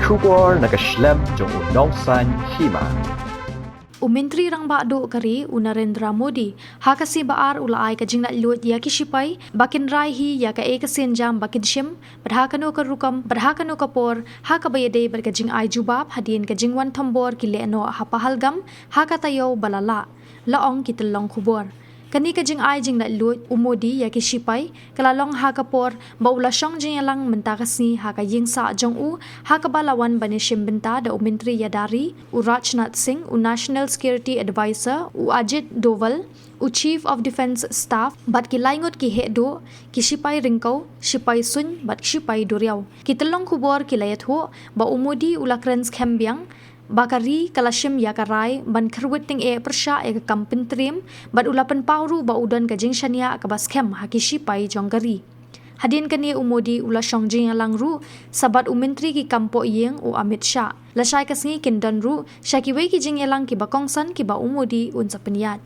kubor nakaslem jong unongsan Hima. Umentri rang bado kari Narendra Modi hakasi baar ulai ka jingna lut ya ki Shipai bakin rai hi ya ka ekasin jam bakin shim berhakano ka rukam berhakano ka por haka bayade ber ka jing ai jubab Hadien ka jingwan thambor ki Lano ha Pahalgam haka tayo balala laong kitlong kubor kani ka jing ai jingna lut umodi ya ki Shipai kalalong haka por baula syong jing yalang mentakasi haka yingsa jong u haka balawan banishim benta da umentri yadari u Rajnath Singh u National Security Advisor u Ajit Doval u Chief of Defence Staff bat ki laingot ki hedo ki Shipai ringkau Shipai sun bat Shipai duriau kitlong kubor ki layat ho ba umodi ulakrens kembyang bakari kalashim yakarai ban kerwiting persya kampin trim bat ulapan pauru ba udan ka jingshania ka baskem haki Shipai jonggari Hadien kani umodi ula shongjing langru sabat umentri ki kampo yeng u Amit Shah lasai kasngi kindan ru syaki wei ki jing elang ki bakongsan ki ba umodi unsa peniat